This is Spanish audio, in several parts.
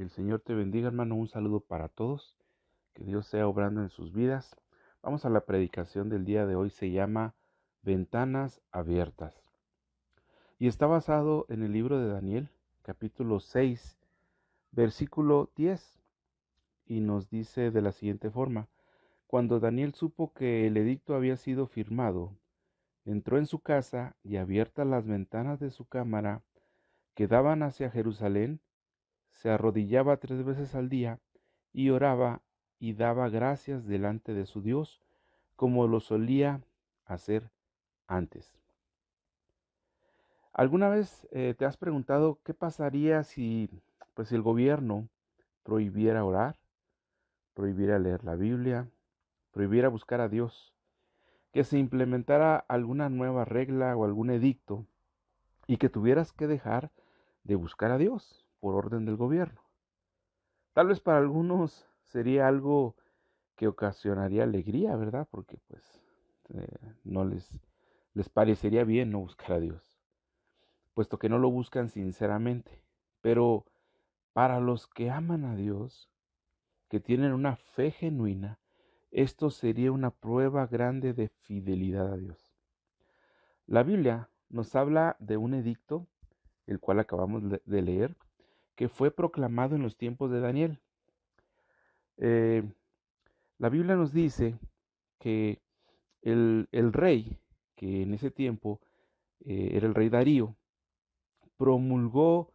El Señor te bendiga, hermano. Un saludo para todos. Que Dios sea obrando en sus vidas. Vamos a la predicación del día de hoy. Se llama Ventanas Abiertas. Y está basado en el libro de Daniel, capítulo 6, versículo 10. Y nos dice de la siguiente forma. Cuando Daniel supo que el edicto había sido firmado, entró en su casa y abiertas las ventanas de su cámara que daban hacia Jerusalén, se arrodillaba 3 veces al día y oraba y daba gracias delante de su Dios, como lo solía hacer antes. ¿Alguna vez te has preguntado qué pasaría si el gobierno prohibiera orar, prohibiera leer la Biblia, prohibiera buscar a Dios, que se implementara alguna nueva regla o algún edicto y que tuvieras que dejar de buscar a Dios por orden del gobierno? Tal vez para algunos sería algo que ocasionaría alegría, ¿verdad? Porque no les parecería bien no buscar a Dios, puesto que no lo buscan sinceramente. Pero para los que aman a Dios, que tienen una fe genuina, esto sería una prueba grande de fidelidad a Dios. La Biblia nos habla de un edicto, el cual acabamos de leer, que fue proclamado en los tiempos de Daniel. Eh, la Biblia nos dice que el rey, que en ese tiempo era el rey Darío, promulgó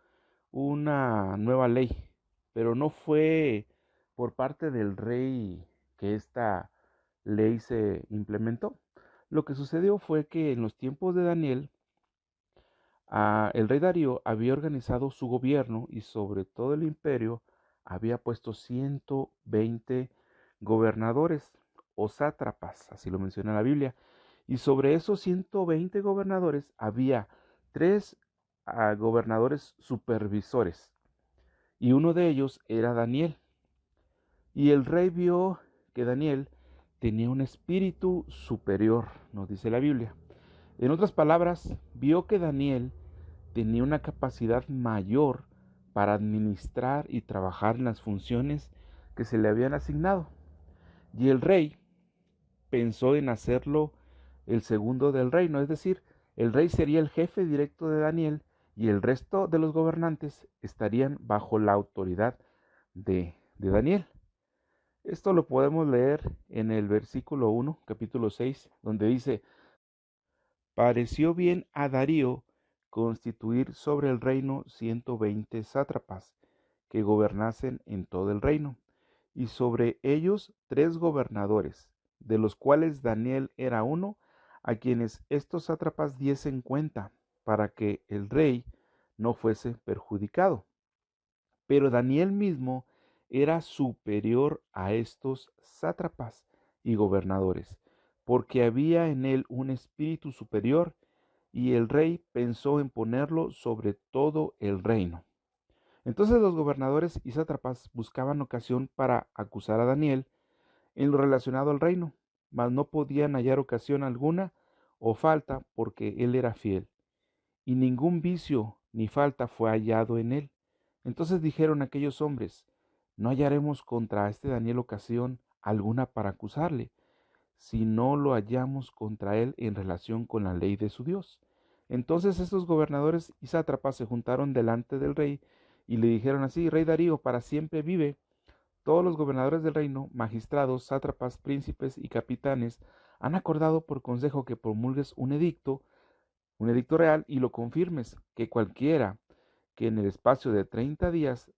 una nueva ley, pero no fue por parte del rey que esta ley se implementó. Lo que sucedió fue que en los tiempos de Daniel, el rey Darío había organizado su gobierno y sobre todo el imperio había puesto 120 gobernadores o sátrapas, así lo menciona la Biblia. Y sobre esos 120 gobernadores había tres gobernadores supervisores. Y uno de ellos era Daniel. Y el rey vio que Daniel tenía un espíritu superior, nos dice la Biblia. En otras palabras, vio que Daniel tenía una capacidad mayor para administrar y trabajar en las funciones que se le habían asignado. Y el rey pensó en hacerlo el segundo del reino, es decir, el rey sería el jefe directo de Daniel y el resto de los gobernantes estarían bajo la autoridad de Daniel. Esto lo podemos leer en el versículo 1, capítulo 6, donde dice: pareció bien a Darío constituir sobre el reino 120 sátrapas que gobernasen en todo el reino, y sobre ellos 3 gobernadores, de los cuales Daniel era uno, a quienes estos sátrapas diesen cuenta, para que el rey no fuese perjudicado. Pero Daniel mismo era superior a estos sátrapas y gobernadores, porque había en él un espíritu superior, y el rey pensó en ponerlo sobre todo el reino. Entonces los gobernadores y sátrapas buscaban ocasión para acusar a Daniel en lo relacionado al reino, mas no podían hallar ocasión alguna o falta, porque él era fiel, y ningún vicio ni falta fue hallado en él. Entonces dijeron aquellos hombres: no hallaremos contra este Daniel ocasión alguna para acusarle, si no lo hallamos contra él en relación con la ley de su Dios. Entonces estos gobernadores y sátrapas se juntaron delante del rey y le dijeron así: Rey Darío, para siempre vive. Todos los gobernadores del reino, magistrados, sátrapas, príncipes y capitanes, han acordado por consejo que promulgues un edicto real, y lo confirmes, que cualquiera que en el espacio de 30 días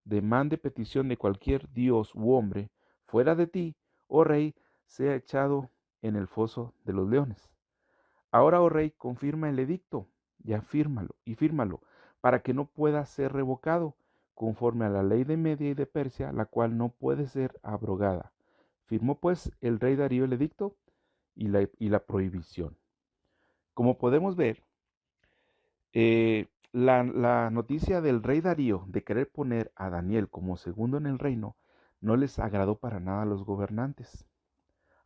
demande petición de cualquier dios u hombre fuera de ti, oh rey, sea echado en el foso de los leones. Ahora, oh rey, confirma el edicto y fírmalo, para que no pueda ser revocado, conforme a la ley de Media y de Persia, la cual no puede ser abrogada. Firmó pues el rey Darío el edicto y la prohibición. Como podemos ver, la noticia del rey Darío de querer poner a Daniel como segundo en el reino no les agradó para nada a los gobernantes,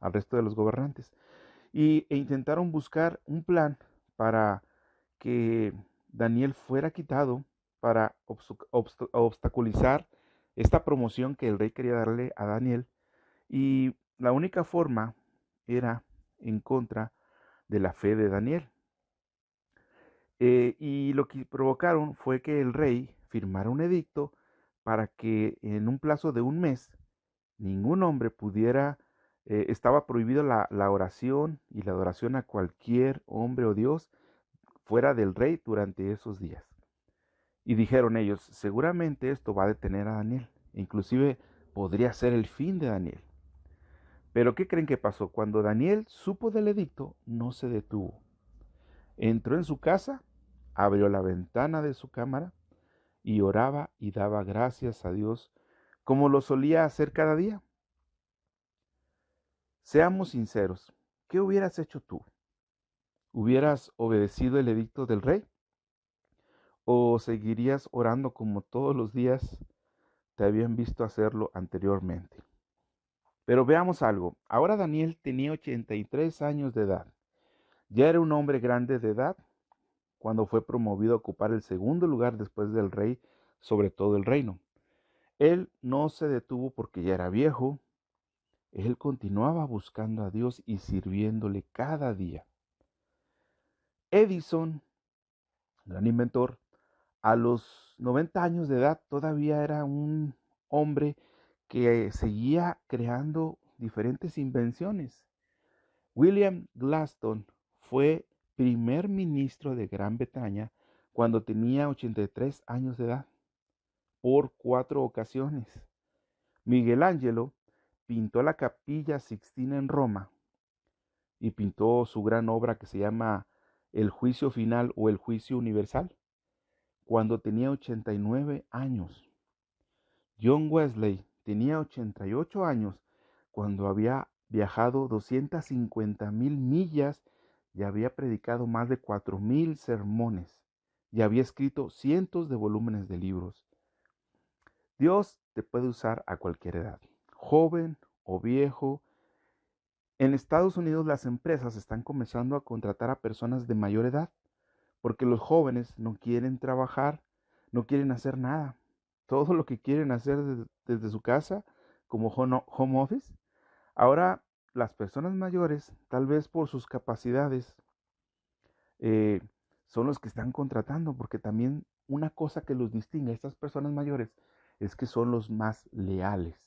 al resto de los gobernantes, e intentaron buscar un plan para que Daniel fuera quitado para obstaculizar esta promoción que el rey quería darle a Daniel, y la única forma era en contra de la fe de Daniel. Y lo que provocaron fue que el rey firmara un edicto para que en un plazo de un mes ningún hombre pudiera, estaba prohibido la oración y la adoración a cualquier hombre o Dios fuera del rey durante esos días. Y dijeron ellos, seguramente esto va a detener a Daniel, inclusive podría ser el fin de Daniel. Pero ¿qué creen que pasó? Cuando Daniel supo del edicto, no se detuvo. Entró en su casa, abrió la ventana de su cámara y oraba y daba gracias a Dios como lo solía hacer cada día. Seamos sinceros, ¿qué hubieras hecho tú? ¿Hubieras obedecido el edicto del rey? ¿O seguirías orando como todos los días te habían visto hacerlo anteriormente? Pero veamos algo, ahora Daniel tenía 83 años de edad. Ya era un hombre grande de edad cuando fue promovido a ocupar el segundo lugar después del rey sobre todo el reino. Él no se detuvo porque ya era viejo, él continuaba buscando a Dios y sirviéndole cada día. Edison, gran inventor, a los 90 años de edad todavía era un hombre que seguía creando diferentes invenciones. William Gladstone fue primer ministro de Gran Bretaña cuando tenía 83 años de edad, por 4 ocasiones. Miguel Ángelo pintó la Capilla Sixtina en Roma y pintó su gran obra que se llama El Juicio Final o El Juicio Universal cuando tenía 89 años. John Wesley tenía 88 años cuando había viajado 250,000 millas y había predicado más de 4,000 sermones y había escrito cientos de volúmenes de libros. Dios te puede usar a cualquier edad, joven o viejo. En Estados Unidos las empresas están comenzando a contratar a personas de mayor edad porque los jóvenes no quieren trabajar, no quieren hacer nada. Todo lo que quieren hacer desde su casa como home office. Ahora las personas mayores, tal vez por sus capacidades, eh, son los que están contratando, porque también una cosa que los distingue a estas personas mayores es que son los más leales.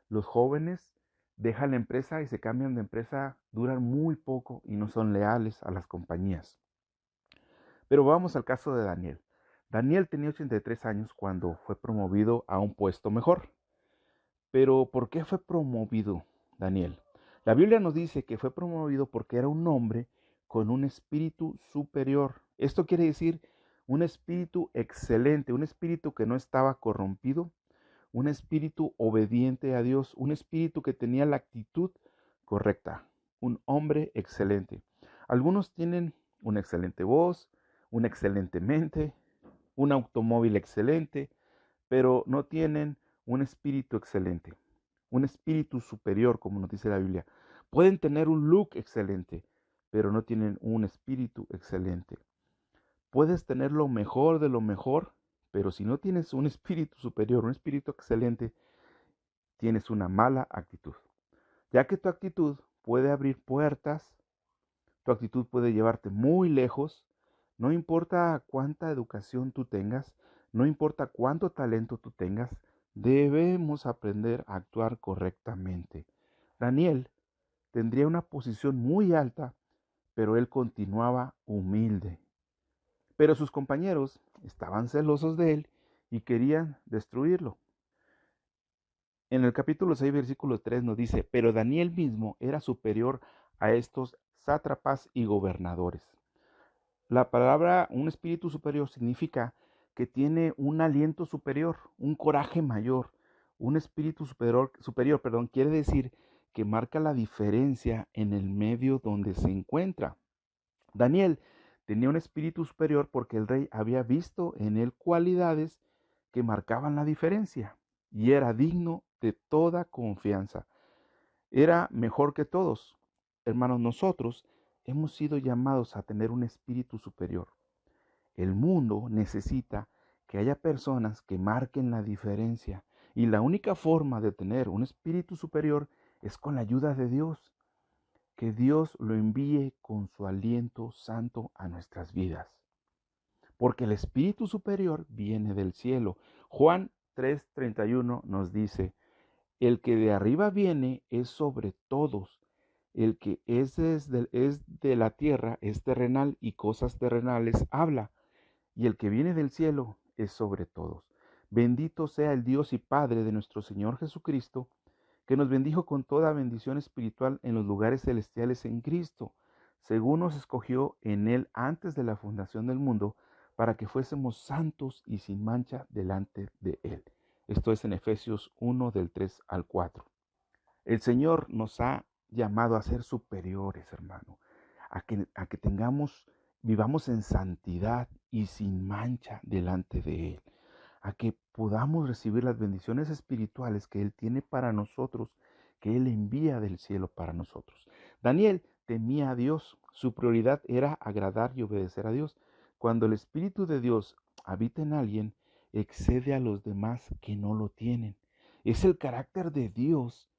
Los jóvenes dejan la empresa y se cambian de empresa, duran muy poco y no son leales a las compañías. Pero vamos al caso de Daniel. Daniel tenía 83 años cuando fue promovido a un puesto mejor. Pero ¿por qué fue promovido Daniel? La Biblia nos dice que fue promovido porque era un hombre con un espíritu superior. Esto quiere decir un espíritu excelente, un espíritu que no estaba corrompido, un espíritu obediente a Dios, un espíritu que tenía la actitud correcta, un hombre excelente. Algunos tienen una excelente voz, una excelente mente, un automóvil excelente, pero no tienen un espíritu excelente, un espíritu superior, como nos dice la Biblia. Pueden tener un look excelente, pero no tienen un espíritu excelente. Puedes tener lo mejor de lo mejor, pero si no tienes un espíritu superior, un espíritu excelente, tienes una mala actitud. Ya que tu actitud puede abrir puertas, tu actitud puede llevarte muy lejos, no importa cuánta educación tú tengas, no importa cuánto talento tú tengas, debemos aprender a actuar correctamente. Daniel tendría una posición muy alta, pero él continuaba humilde. Pero sus compañeros estaban celosos de él y querían destruirlo. En el capítulo 6, versículo 3 nos dice, pero Daniel mismo era superior a estos sátrapas y gobernadores. La palabra un espíritu superior significa que tiene un aliento superior, un coraje mayor. Un espíritu superior, quiere decir que marca la diferencia en el medio donde se encuentra. Daniel tenía un espíritu superior porque el rey había visto en él cualidades que marcaban la diferencia y era digno de toda confianza. Era mejor que todos. Hermanos, nosotros hemos sido llamados a tener un espíritu superior. El mundo necesita que haya personas que marquen la diferencia. Y la única forma de tener un espíritu superior es con la ayuda de Dios. Que Dios lo envíe con su aliento santo a nuestras vidas. Porque el espíritu superior viene del cielo. Juan 3:31 nos dice: el que de arriba viene es sobre todos. El que es de la tierra es terrenal y cosas terrenales habla. Y el que viene del cielo es sobre todos. Bendito sea el Dios y Padre de nuestro Señor Jesucristo, que nos bendijo con toda bendición espiritual en los lugares celestiales en Cristo, según nos escogió en Él antes de la fundación del mundo, para que fuésemos santos y sin mancha delante de Él. Esto es en Efesios 1 del 3 al 4. El Señor nos ha llamado a ser superiores, hermano, a que vivamos en santidad y sin mancha delante de Él, a que podamos recibir las bendiciones espirituales que Él tiene para nosotros, que Él envía del cielo para nosotros. Daniel temía a Dios, su prioridad era agradar y obedecer a Dios. Cuando el Espíritu de Dios habita en alguien, excede a los demás que no lo tienen. Es el carácter de Dios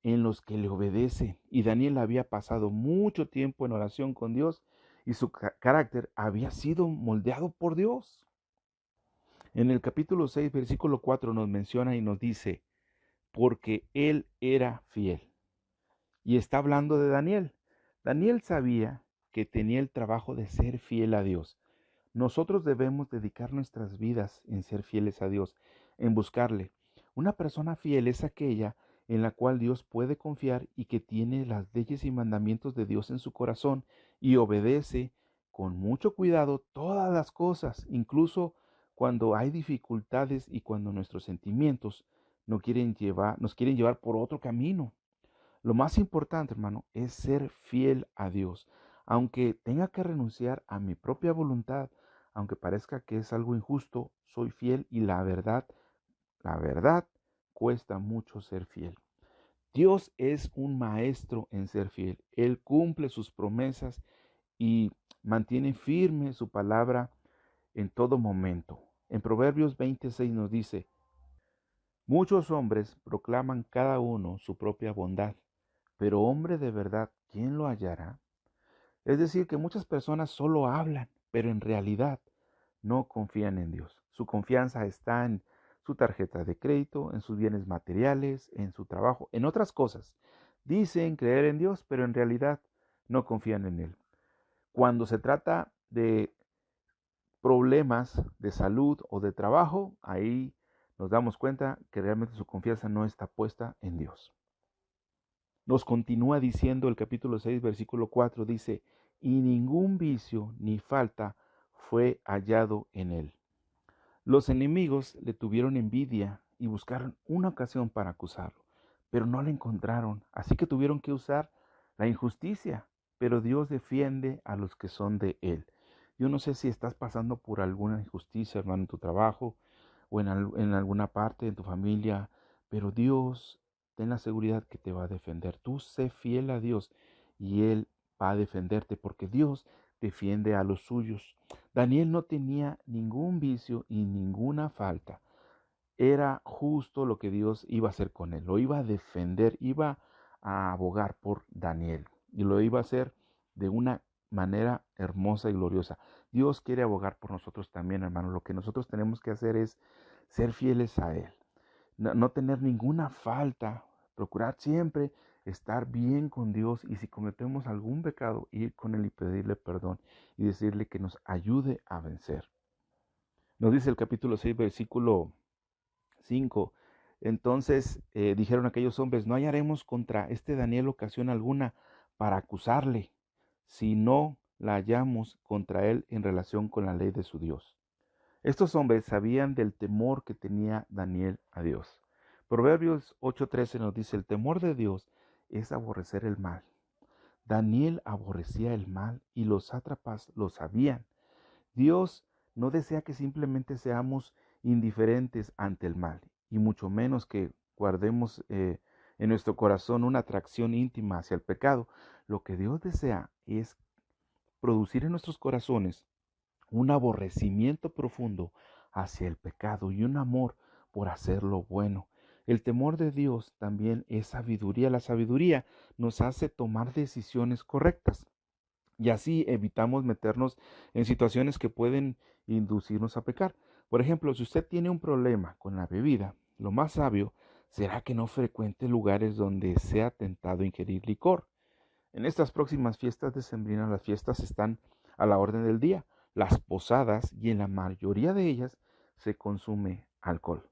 en los que le obedecen. Y Daniel había pasado mucho tiempo en oración con Dios y su carácter había sido moldeado por Dios. En el capítulo 6, versículo 4 nos menciona y nos dice: porque él era fiel. Y está hablando de Daniel. Daniel sabía que tenía el trabajo de ser fiel a Dios. Nosotros debemos dedicar nuestras vidas en ser fieles a Dios, en buscarle. Una persona fiel es aquella en la cual Dios puede confiar y que tiene las leyes y mandamientos de Dios en su corazón y obedece con mucho cuidado todas las cosas, incluso cuando hay dificultades y cuando nuestros sentimientos nos quieren llevar por otro camino. Lo más importante, hermano, es ser fiel a Dios. Aunque tenga que renunciar a mi propia voluntad, aunque parezca que es algo injusto, soy fiel y la verdad, cuesta mucho ser fiel. Dios es un maestro en ser fiel. Él cumple sus promesas y mantiene firme su palabra en todo momento. En Proverbios 26 nos dice: muchos hombres proclaman cada uno su propia bondad, pero hombre de verdad, ¿quién lo hallará? Es decir, que muchas personas solo hablan, pero en realidad no confían en Dios. Su confianza está en su tarjeta de crédito, en sus bienes materiales, en su trabajo, en otras cosas. Dicen creer en Dios, pero en realidad no confían en Él. Cuando se trata de problemas de salud o de trabajo, ahí nos damos cuenta que realmente su confianza no está puesta en Dios. Nos continúa diciendo el capítulo 6, versículo 4, dice: y ningún vicio ni falta fue hallado en él. Los enemigos le tuvieron envidia y buscaron una ocasión para acusarlo, pero no la encontraron, así que tuvieron que usar la injusticia, pero Dios defiende a los que son de Él. Yo no sé si estás pasando por alguna injusticia, hermano, en tu trabajo o en alguna parte de tu familia, pero Dios, ten la seguridad que te va a defender. Tú sé fiel a Dios y Él va a defenderte, porque Dios defiende a los suyos. Daniel no tenía ningún vicio y ninguna falta. Era justo lo que Dios iba a hacer con él. Lo iba a defender, iba a abogar por Daniel. Y lo iba a hacer de una manera hermosa y gloriosa. Dios quiere abogar por nosotros también, hermano. Lo que nosotros tenemos que hacer es ser fieles a Él. No tener ninguna falta. Procurar siempre estar bien con Dios, y si cometemos algún pecado, ir con Él y pedirle perdón y decirle que nos ayude a vencer. Nos dice el capítulo 6, versículo 5. Entonces dijeron aquellos hombres: no hallaremos contra este Daniel ocasión alguna para acusarle, si no la hallamos contra él en relación con la ley de su Dios. Estos hombres sabían del temor que tenía Daniel a Dios. Proverbios 8:13 nos dice: el temor de Dios es aborrecer el mal. Daniel aborrecía el mal y los sátrapas lo sabían. Dios no desea que simplemente seamos indiferentes ante el mal, y mucho menos que guardemos en nuestro corazón una atracción íntima hacia el pecado. Lo que Dios desea es producir en nuestros corazones un aborrecimiento profundo hacia el pecado y un amor por hacer lo bueno. El temor de Dios también es sabiduría. La sabiduría nos hace tomar decisiones correctas y así evitamos meternos en situaciones que pueden inducirnos a pecar. Por ejemplo, si usted tiene un problema con la bebida, lo más sabio será que no frecuente lugares donde sea tentado a ingerir licor. En estas próximas fiestas decembrinas, las fiestas están a la orden del día, las posadas, y en la mayoría de ellas se consume alcohol.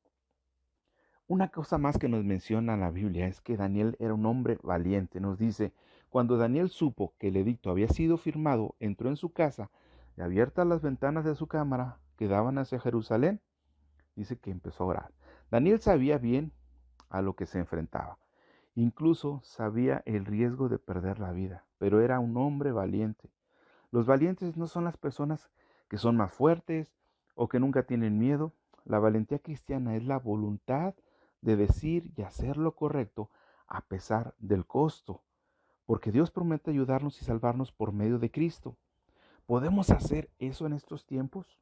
Una cosa más que nos menciona la Biblia es que Daniel era un hombre valiente. Nos dice, cuando Daniel supo que el edicto había sido firmado, entró en su casa y abiertas las ventanas de su cámara que daban hacia Jerusalén, dice que empezó a orar. Daniel sabía bien a lo que se enfrentaba. Incluso sabía el riesgo de perder la vida, pero era un hombre valiente. Los valientes no son las personas que son más fuertes o que nunca tienen miedo. La valentía cristiana es la voluntad de decir y hacer lo correcto a pesar del costo, porque Dios promete ayudarnos y salvarnos por medio de Cristo. ¿Podemos hacer eso en estos tiempos?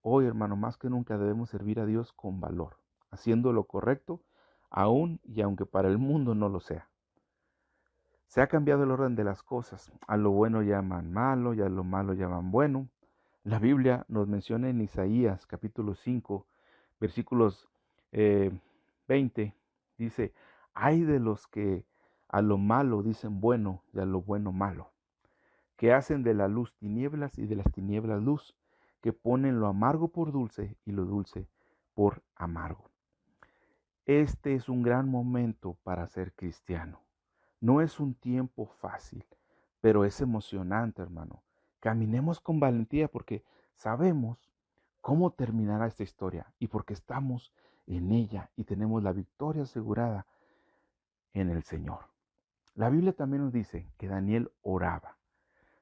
Hoy, hermano, más que nunca debemos servir a Dios con valor, haciendo lo correcto, aun y aunque para el mundo no lo sea. Se ha cambiado el orden de las cosas. A lo bueno llaman malo y a lo malo llaman bueno. La Biblia nos menciona en Isaías capítulo 5, versículos 20, dice, hay de los que a lo malo dicen bueno y a lo bueno malo, que hacen de la luz tinieblas y de las tinieblas luz, que ponen lo amargo por dulce y lo dulce por amargo. Este es un gran momento para ser cristiano. No es un tiempo fácil, pero es emocionante, hermano. Caminemos con valentía porque sabemos cómo terminará esta historia y porque estamos en ella y tenemos la victoria asegurada en el Señor. La Biblia también nos dice que Daniel oraba.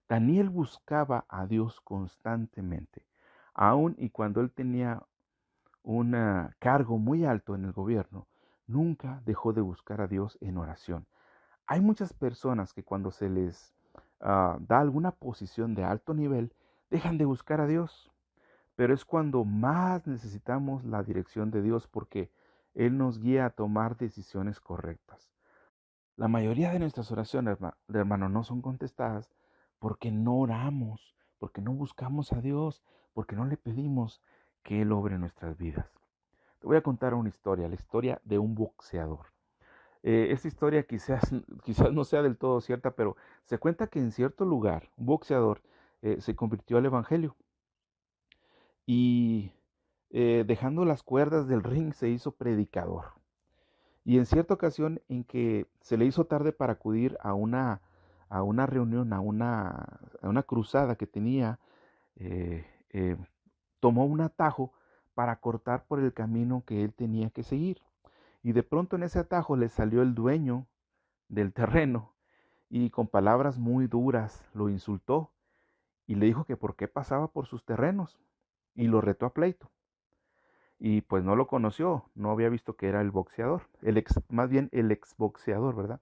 Daniel buscaba a Dios constantemente, aun y cuando él tenía un cargo muy alto en el gobierno, nunca dejó de buscar a Dios en oración. Hay muchas personas que cuando se les da alguna posición de alto nivel, dejan de buscar a Dios, pero es cuando más necesitamos la dirección de Dios porque Él nos guía a tomar decisiones correctas. La mayoría de nuestras oraciones, hermano, no son contestadas porque no oramos, porque no buscamos a Dios, porque no le pedimos que Él obre en nuestras vidas. Te voy a contar una historia, la historia de un boxeador. Esta historia quizás no sea del todo cierta, pero se cuenta que en cierto lugar un boxeador se convirtió al evangelio y dejando las cuerdas del ring se hizo predicador. Y en cierta ocasión en que se le hizo tarde para acudir a una reunión, a una cruzada que tenía, eh, eh, tomó un atajo para cortar por el camino que él tenía que seguir. Y de pronto en ese atajo le salió el dueño del terreno y con palabras muy duras lo insultó y le dijo que por qué pasaba por sus terrenos y lo retó a pleito. Y pues no lo conoció, no había visto que era el boxeador, más bien el exboxeador, ¿verdad?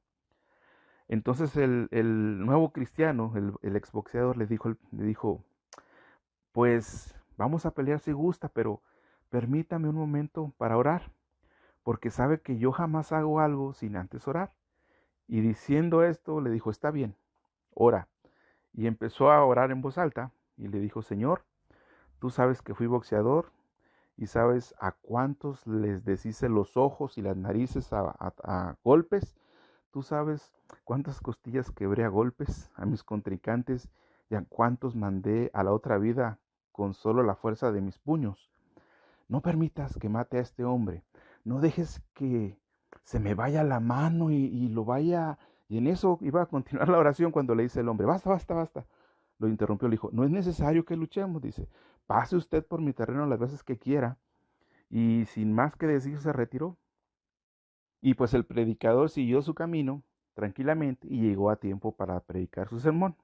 Entonces el nuevo cristiano, el exboxeador le dijo, pues vamos a pelear si gusta, pero permítame un momento para orar, porque sabe que yo jamás hago algo sin antes orar. Y diciendo esto, le dijo, está bien, ora. Y empezó a orar en voz alta y le dijo, Señor, tú sabes que fui boxeador y sabes a cuántos les deshice los ojos y las narices a golpes. Tú sabes cuántas costillas quebré a golpes a mis contrincantes y a cuántos mandé a la otra vida con solo la fuerza de mis puños. No permitas que mate a este hombre. No dejes que se me vaya la mano y lo vaya. Y en eso iba a continuar la oración cuando le dice el hombre, basta, basta, basta. Lo interrumpió, le dijo, no es necesario que luchemos, dice, pase usted por mi terreno las veces que quiera. Y sin más que decir se retiró. Y pues el predicador siguió su camino tranquilamente y llegó a tiempo para predicar su sermón.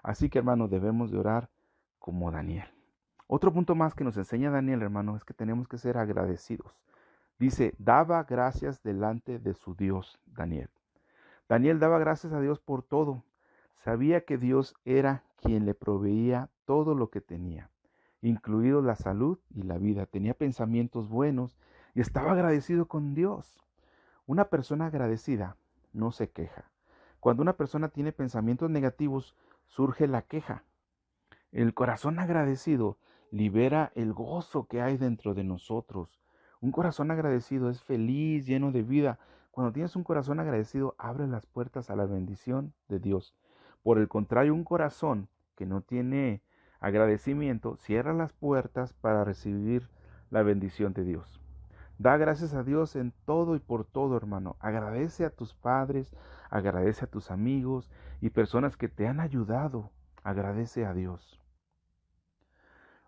Así que hermanos, debemos de orar como Daniel. Otro punto más que nos enseña Daniel, hermano, es que tenemos que ser agradecidos. Dice, daba gracias delante de su Dios, Daniel. Daniel daba gracias a Dios por todo. Sabía que Dios era quien le proveía todo lo que tenía. incluidos la salud y la vida. Tenía pensamientos buenos y estaba agradecido con Dios. Una persona agradecida no se queja. Cuando una persona tiene pensamientos negativos, surge la queja. El corazón agradecido libera el gozo que hay dentro de nosotros. Un corazón agradecido es feliz, lleno de vida. Cuando tienes un corazón agradecido, abre las puertas a la bendición de Dios. Por el contrario, un corazón que no tiene agradecimiento cierra las puertas para recibir la bendición de Dios. Da gracias a Dios en todo y por todo, hermano. Agradece a tus padres, agradece a tus amigos y personas que te han ayudado. Agradece a Dios.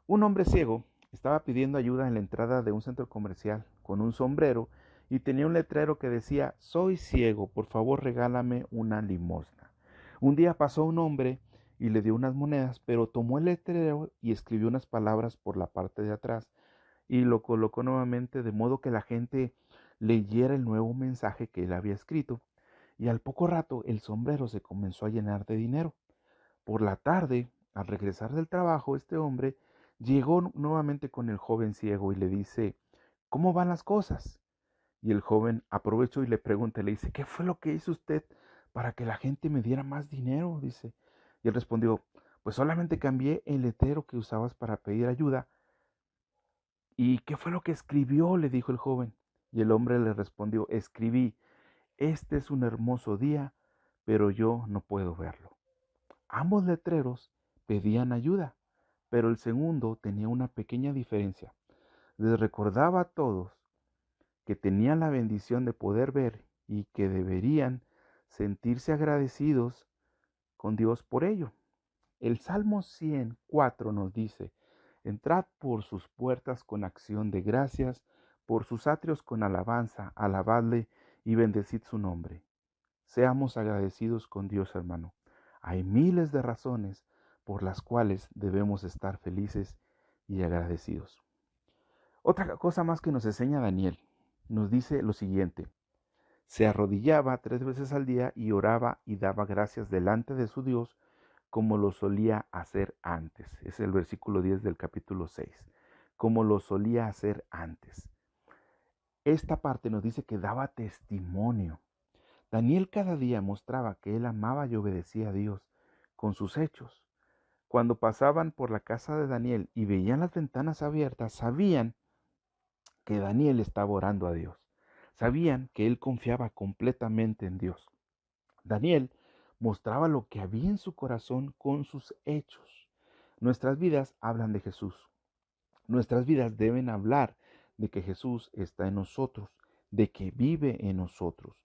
Un hombre ciego estaba pidiendo ayuda en la entrada de un centro comercial con un sombrero y tenía un letrero que decía: soy ciego, por favor regálame una limosna. Un día pasó un hombre y le dio unas monedas, pero tomó el letrero y escribió unas palabras por la parte de atrás y lo colocó nuevamente de modo que la gente leyera el nuevo mensaje que él había escrito. Y al poco rato el sombrero se comenzó a llenar de dinero. Por la tarde, al regresar del trabajo, este hombre llegó nuevamente con el joven ciego y le dice: ¿cómo van las cosas? Y el joven aprovechó y le pregunta, le dice: ¿qué fue lo que hizo usted para que la gente me diera más dinero? Dice. Y él respondió: pues solamente cambié el letrero que usabas para pedir ayuda. ¿Y qué fue lo que escribió?, le dijo el joven. Y el hombre le respondió: escribí: este es un hermoso día, pero yo no puedo verlo. Ambos letreros pedían ayuda, pero el segundo tenía una pequeña diferencia. Les recordaba a todos que tenían la bendición de poder ver y que deberían sentirse agradecidos con Dios por ello. El Salmo 104 nos dice: entrad por sus puertas con acción de gracias, por sus atrios con alabanza, alabadle y bendecid su nombre. Seamos agradecidos con Dios, hermano. Hay miles de razones por las cuales debemos estar felices y agradecidos. Otra cosa más que nos enseña Daniel, nos dice lo siguiente: se arrodillaba 3 veces al día y oraba y daba gracias delante de su Dios como lo solía hacer antes. Es el versículo 10 del capítulo 6. Como lo solía hacer antes. Esta parte nos dice que daba testimonio. Daniel cada día mostraba que él amaba y obedecía a Dios con sus hechos. Cuando pasaban por la casa de Daniel y veían las ventanas abiertas, sabían que Daniel estaba orando a Dios. Sabían que él confiaba completamente en Dios. Daniel mostraba lo que había en su corazón con sus hechos. Nuestras vidas hablan de Jesús. Nuestras vidas deben hablar de que Jesús está en nosotros, de que vive en nosotros.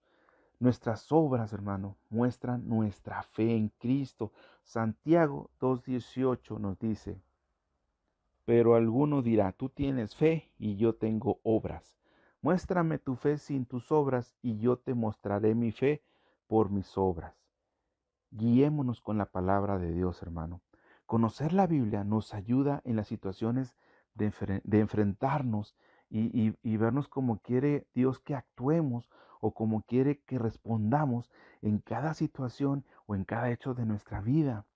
Nuestras obras, hermano, muestran nuestra fe en Cristo. Santiago 2:18 nos dice: pero alguno dirá, tú tienes fe y yo tengo obras. Muéstrame tu fe sin tus obras y yo te mostraré mi fe por mis obras. Guiémonos con la palabra de Dios, hermano. Conocer la Biblia nos ayuda en las situaciones de enfrentarnos y vernos como quiere Dios que actuemos o como quiere que respondamos en cada situación o en cada hecho de nuestra vida.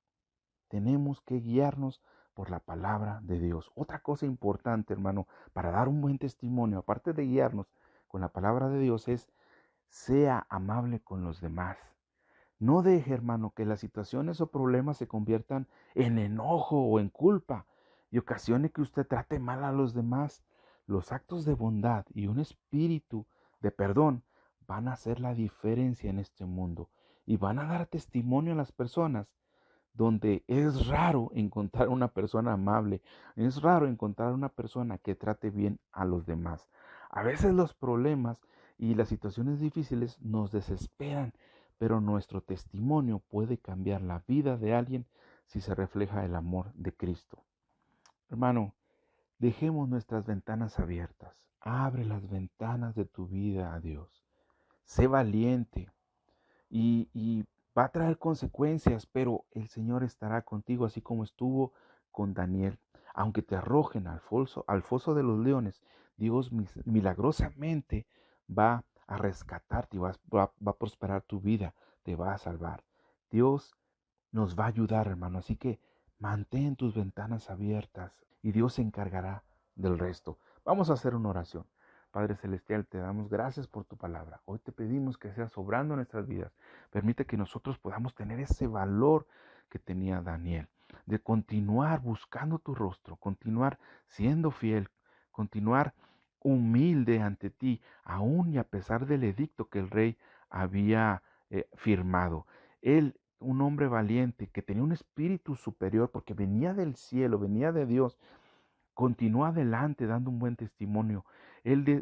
Tenemos que guiarnos por la palabra de Dios. Otra cosa importante, hermano, para dar un buen testimonio, aparte de guiarnos con la palabra de Dios, es: sea amable con los demás. No deje, hermano, que las situaciones o problemas se conviertan en enojo o en culpa y ocasione que usted trate mal a los demás. Los actos de bondad y un espíritu de perdón van a hacer la diferencia en este mundo y van a dar testimonio a las personas donde es raro encontrar una persona amable, es raro encontrar una persona que trate bien a los demás. A veces los problemas y las situaciones difíciles nos desesperan, pero nuestro testimonio puede cambiar la vida de alguien si se refleja el amor de Cristo. Hermano, dejemos nuestras ventanas abiertas. Abre las ventanas de tu vida a Dios. Sé valiente y va a traer consecuencias, pero el Señor estará contigo, así como estuvo con Daniel. Aunque te arrojen al foso de los leones, Dios milagrosamente va a rescatarte y va a prosperar tu vida, te va a salvar. Dios nos va a ayudar, hermano, así que mantén tus ventanas abiertas. y Dios se encargará del resto. Vamos a hacer una oración. Padre Celestial, te damos gracias por tu palabra. Hoy te pedimos que seas obrando en nuestras vidas. Permite que nosotros podamos tener ese valor que tenía Daniel, de continuar buscando tu rostro, continuar siendo fiel, continuar humilde ante ti, aún y a pesar del edicto que el rey había firmado. Él, un hombre valiente que tenía un espíritu superior porque venía del cielo, venía de Dios, continuó adelante dando un buen testimonio.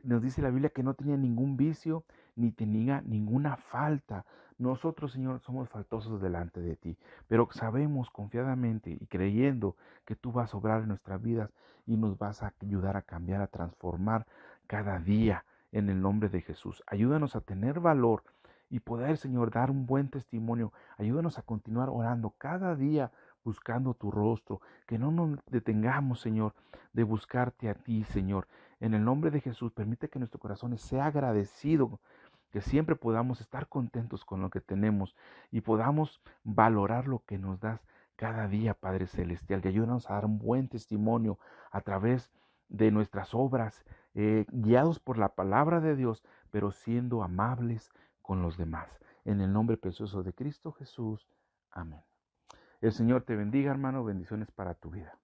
Nos dice la Biblia que no tenía ningún vicio ni tenía ninguna falta. Nosotros, Señor, somos faltosos delante de ti, pero sabemos confiadamente y creyendo que tú vas a obrar en nuestras vidas y nos vas a ayudar a cambiar, a transformar cada día en el nombre de Jesús. Ayúdanos a tener valor y poder, Señor, dar un buen testimonio. Ayúdanos a continuar orando cada día buscando tu rostro, que no nos detengamos, Señor, de buscarte a ti, Señor. En el nombre de Jesús, permite que nuestro corazón sea agradecido, que siempre podamos estar contentos con lo que tenemos y podamos valorar lo que nos das cada día, Padre Celestial. Y ayúdanos a dar un buen testimonio a través de nuestras obras, guiados por la palabra de Dios, pero siendo amables con los demás. En el nombre precioso de Cristo Jesús. Amén. El Señor te bendiga, hermano. Bendiciones para tu vida.